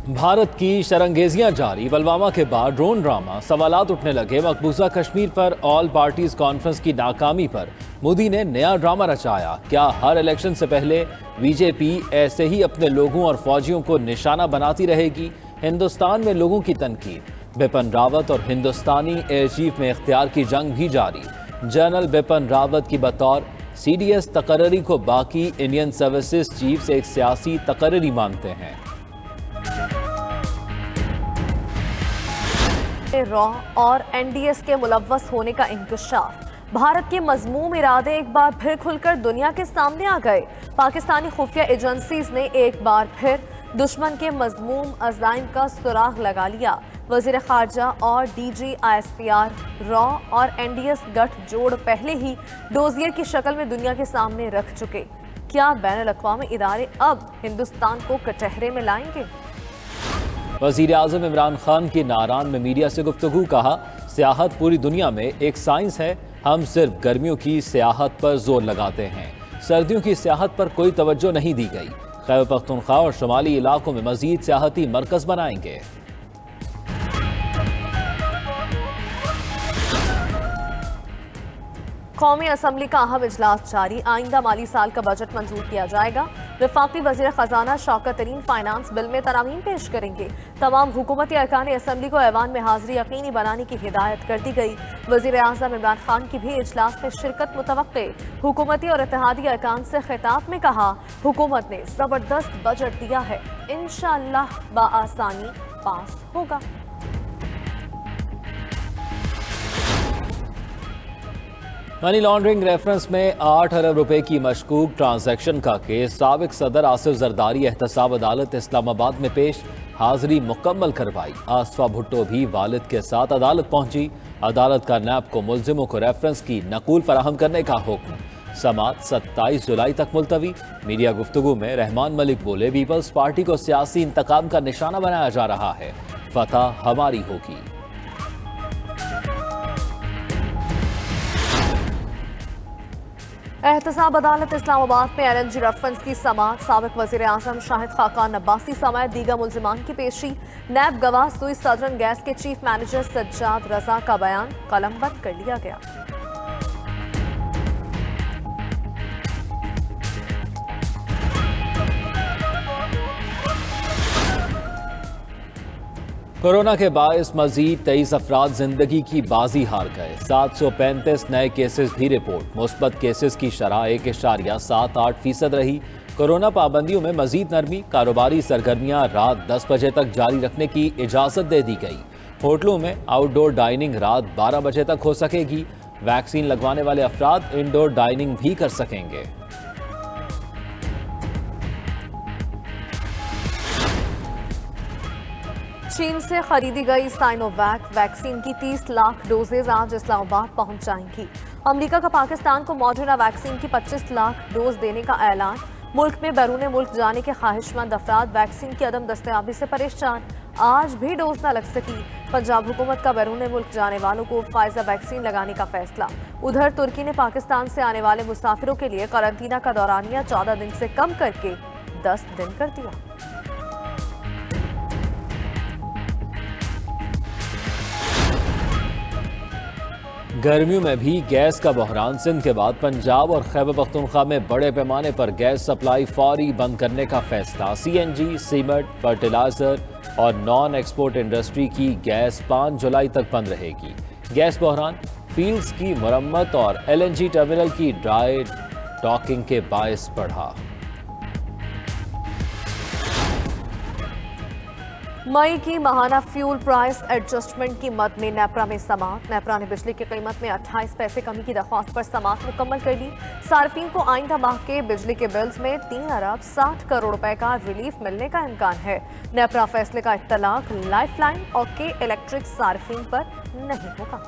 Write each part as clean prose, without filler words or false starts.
भारत की शरंगेजियां जारी, पुलवामा के बाद ड्रोन ड्रामा, सवालात उठने लगे। मकबूजा कश्मीर पर ऑल पार्टीज कॉन्फ्रेंस की नाकामी पर मोदी ने नया ड्रामा रचाया। क्या हर इलेक्शन से पहले बीजेपी ऐसे ही अपने लोगों और फौजियों को निशाना बनाती रहेगी? हिंदुस्तान में लोगों की तनकीद। बिपिन रावत और हिंदुस्तानी एयर चीफ में इख्तियार की जंग भी जारी। जनरल बिपिन रावत की बतौर CDS तकर्री को बाकी इंडियन सर्विसेज चीफ से एक सियासी तकर्री मानते हैं। रॉ और NDS के मुलव्वस होने का इंकशाफ। भारत के मजमूम इरादे एक बार फिर खुलकर दुनिया के सामने आ गए। पाकिस्तानी खुफिया एजेंसीज ने एक बार फिर दुश्मन के मजमूम अज़ाइम का सुराग लगा लिया। वज़ीर ख़ारजा और DG ISPR रॉ और NDS गठजोड़ पहले ही डोजियर की शक्ल में दुनिया के सामने रख चुके। क्या बैनुल-अक़वामी इदारे अब हिंदुस्तान को कटहरे में लाएंगे? वज़ीर आज़म इमरान खान की नारान में मीडिया से गुफ्तगू। कहा, सियाहत पूरी दुनिया में एक साइंस है, हम सिर्फ गर्मियों की सियाहत पर जोर लगाते हैं, सर्दियों की सियाहत पर कोई तवज्जो नहीं दी गई। खैबर पख्तूनख्वा और शुमाली इलाकों में मजीद सियाहती मरकज बनाएंगे। कौमी असम्बली का अहम इजलास जारी। आइंदा माली साल का बजट मंजूर किया जाएगा। वफाकी वज़ीर ख़जाना शौकत तरीन फाइनेंस बिल में तरामीम पेश करेंगे। तमाम हुकूमती अरकान असम्बली को ऐवान में हाजिरी यकीनी बनाने की हिदायत कर दी गई। वज़ीर आज़म इमरान खान की भी इजलास में शिरकत मुतवक्के। हुकूमती और इत्तेहादी अरकान से खिताब में कहा, हुकूमत ने ज़बरदस्त बजट दिया है, इंशाअल्लाह बआसानी पास होगा। मनी लॉन्ड्रिंग रेफरेंस में 8 अरब रुपए की मशकूक ट्रांजैक्शन का केस साबिक सदर आसिफ जरदारी एहतसाब अदालत इस्लामाबाद में पेश। हाजिरी मुकम्मल करवाई। आसफा भुट्टो भी वालिद के साथ अदालत पहुंची। अदालत का नैब को मुल्जिमों को रेफरेंस की नकूल फराहम करने का हुक्म। समात 27 जुलाई तक मुलतवी। मीडिया गुफ्तगू में रहमान मलिक बोले, पीपल्स पार्टी को सियासी इंतकाम का निशाना बनाया जा रहा है, फतह हमारी होगी। एहतसाब अदालत इस्लामाबाद में LNG रेफरेंस की समात। साबिक वज़ीर आज़म शाहिद खाकान अब्बासी समेत दीगर मुल्जिमान की पेशी। नैब गवाह सुई सदरन गैस के चीफ मैनेजर सज्जाद रजा का बयान कलमबंद कर लिया गया। कोरोना के बायस मजीद 23 अफराद जिंदगी की बाजी हार गए। 735 नए केसेस भी रिपोर्ट। मुस्बत केसेस की शरह 1.78% रही। कोरोना पाबंदियों में मजीद नरमी। कारोबारी सरगर्मियां रात 10 बजे तक जारी रखने की इजाजत दे दी गई। होटलों में आउटडोर डाइनिंग रात 12 बजे तक हो सकेगी। वैक्सीन लगवाने वाले अफराद इंडोर डाइनिंग भी कर सकेंगे। चीन से खरीदी गई साइनोवैक वैक्सीन की 30 लाख डोजेज आज इस्लामाबाद पहुंच जाएंगी। अमेरिका का पाकिस्तान को मॉडर्ना वैक्सीन की 25 लाख डोज देने का ऐलान। मुल्क में बैरून मुल्क जाने के ख्वाहिशमंद अफराद वैक्सीन की अदम दस्तयाबी से परेशान। आज भी डोज न लग सकी। पंजाब हुकूमत का बैरून मुल्क जाने वालों को फाइजर वैक्सीन लगाने का फैसला। उधर तुर्की ने पाकिस्तान से आने वाले मुसाफिरों के लिए करंतना का दौरानिया 14 दिन से कम करके 10 दिन कर दिया। गर्मियों में भी गैस का बहरान। सिंध के बाद पंजाब और खैबर पख्तूनख्वा में बड़े पैमाने पर गैस सप्लाई फौरी बंद करने का फैसला। CNG, सीमेंट, फर्टिलाइजर और नॉन एक्सपोर्ट इंडस्ट्री की गैस 5 जुलाई तक बंद रहेगी। गैस बहरान फील्ड्स की मरम्मत और LNG टर्मिनल की ड्राई डॉकिंग के बायस बढ़ा। मई की माहाना फ्यूल प्राइस एडजस्टमेंट की मद में नेपरा में समात। नेपरा ने बिजली की कीमत में 28 पैसे कमी की दरख्वास्त पर समात मुकम्मल कर ली। सार्फिन को आइंदा माह के बिजली के बिल्स में 3 अरब 60 करोड़ रुपए का रिलीफ मिलने का इम्कान है। नेपरा फैसले का इत्तलाक लाइफलाइन और के इलेक्ट्रिक सार्फिन पर नहीं होगा।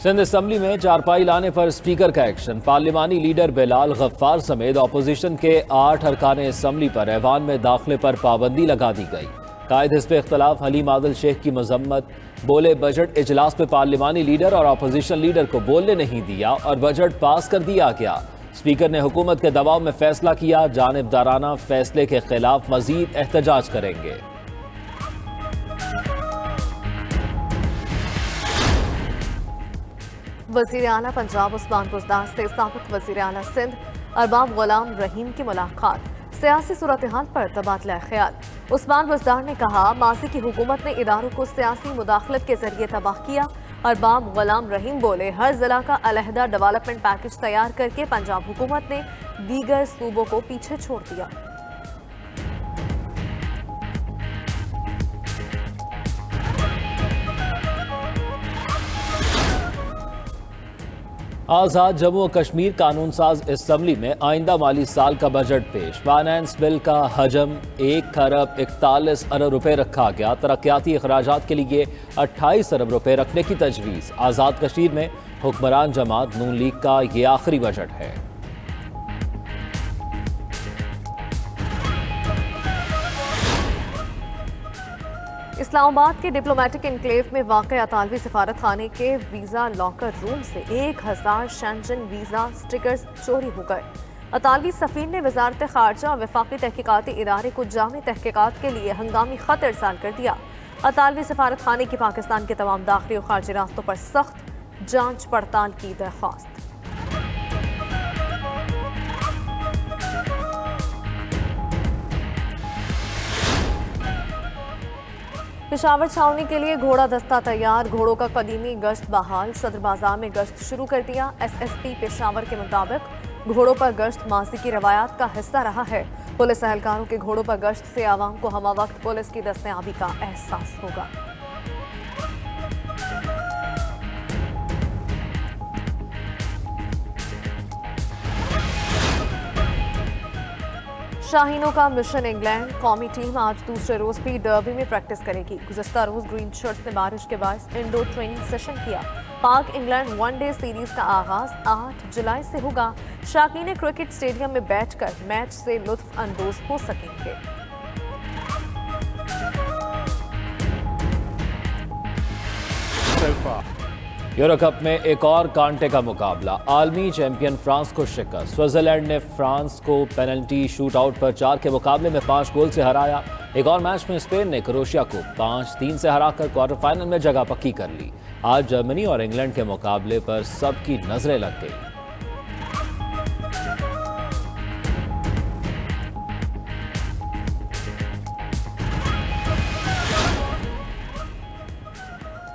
सिंध असम्बली में चारपाई लाने पर स्पीकर का एक्शन। पार्लिमानी लीडर बिलाल गफ्फार समेत अपोजिशन के 8 अरकान असम्बली पर ऐवान में दाखिले पर पाबंदी लगा दी गई। कायद हिज़्ब इख्तिलाफ हलीम आदिल शेख की मजम्मत। बोले, बजट इजलास में पार्लिमानी लीडर और अपोजिशन लीडर को बोलने नहीं दिया और बजट पास कर दिया गया। स्पीकर ने हुकूमत के दबाव में फैसला किया, जानिबदाराना फैसले के खिलाफ मजीद एहतजाज करेंगे। वज़ीर आला पंजाब उस्मान बुज़दार से साबिक़ वज़ीर आला सिंध अरबाब गुलाम रहीम की मुलाकात, सियासी सूरत हाल पर तबादला ख्याल। उस्मान बुज़दार ने कहा, माजी की हुकूमत ने इदारों को सियासी मुदाखलत के जरिए तबाह किया। अरबाब गुलाम रहीम बोले, हर जिला का अलहदा डेवलपमेंट पैकेज तैयार करके पंजाब हुकूमत ने दीगर सूबों को पीछे छोड़ दिया। आज़ाद जम्मू और कश्मीर कानून साज असम्बली में आइंदा माली साल का बजट पेश। फाइनेंस बिल का हजम 1 खरब 41 अरब रुपए रखा गया। तरक्याती अखराजात के लिए 28 अरब रुपए रखने की तजवीज़। आज़ाद कश्मीर में हुक्मरान जमात नून लीग का ये आखिरी बजट है। इस्लामाबाद के डिप्लोमेटिक इनक्लेव में वाक़ अतालवी सफारत खाने के वीज़ा लॉकर रूम से 1000 शेंजन वीज़ा स्टिकर्स चोरी हो गए। अतालवी सफ़ीर ने वज़ारत ख़ारजा और वफ़ाक़ी तहक़ीक़ाती इदारे को जामी तहक़ीक़ात के लिए हंगामी ख़त इरसाल कर दिया। अतालवी सफारत खाने की पाकिस्तान के तमाम दाखिली और ख़ारजी रास्तों पर सख्त जाँच पड़ताल की दरख्वास्त। पेशावर छावनी के लिए घोड़ा दस्ता तैयार, घोड़ों का कदीमी गश्त बहाल। सदर बाजार में गश्त शुरू कर दिया। SSP पेशावर के मुताबिक घोड़ों पर गश्त माजी की रवायात का हिस्सा रहा है। पुलिस एहलकारों के घोड़ों पर गश्त से आवाम को हमा वक्त पुलिस की दस्तयाबी का एहसास होगा। शाहीनों का मिशन इंग्लैंड, कौमी टीम आज दूसरे रोज भी डर्बी में प्रैक्टिस करेगी। गुज़श्ता रोज ग्रीन शर्ट्स ने बारिश के बाद इंडोर ट्रेनिंग सेशन किया। पाक इंग्लैंड वनडे सीरीज का आगाज 8 जुलाई से होगा। शाकीन क्रिकेट स्टेडियम में बैठकर मैच से लुत्फ अंदोज हो सकेंगे। यूरो कप में एक और कांटे का मुकाबला, आलमी चैंपियन फ्रांस को शिकस्त। स्विट्जरलैंड ने फ्रांस को पेनल्टी शूट आउट पर 4 के मुकाबले में 5 गोल से हराया। एक और मैच में स्पेन ने क्रोएशिया को 5-3 से हराकर क्वार्टर फाइनल में जगह पक्की कर ली। आज जर्मनी और इंग्लैंड के मुकाबले पर सबकी नजरें लग गई।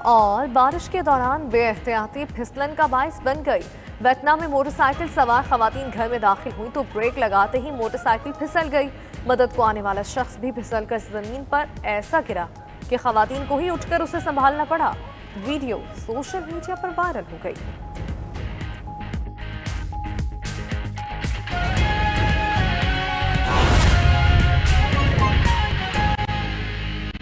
और बारिश के दौरान बेएहतियाती फिसलन का बाइस बन गई। वियतनाम में मोटरसाइकिल सवार खवातीन घर में दाखिल हुई तो ब्रेक लगाते ही मोटरसाइकिल फिसल गई। मदद को आने वाला शख्स भी फिसलकर जमीन पर ऐसा गिरा कि खवातीन को ही उठकर उसे संभालना पड़ा। वीडियो सोशल मीडिया पर वायरल हो गई।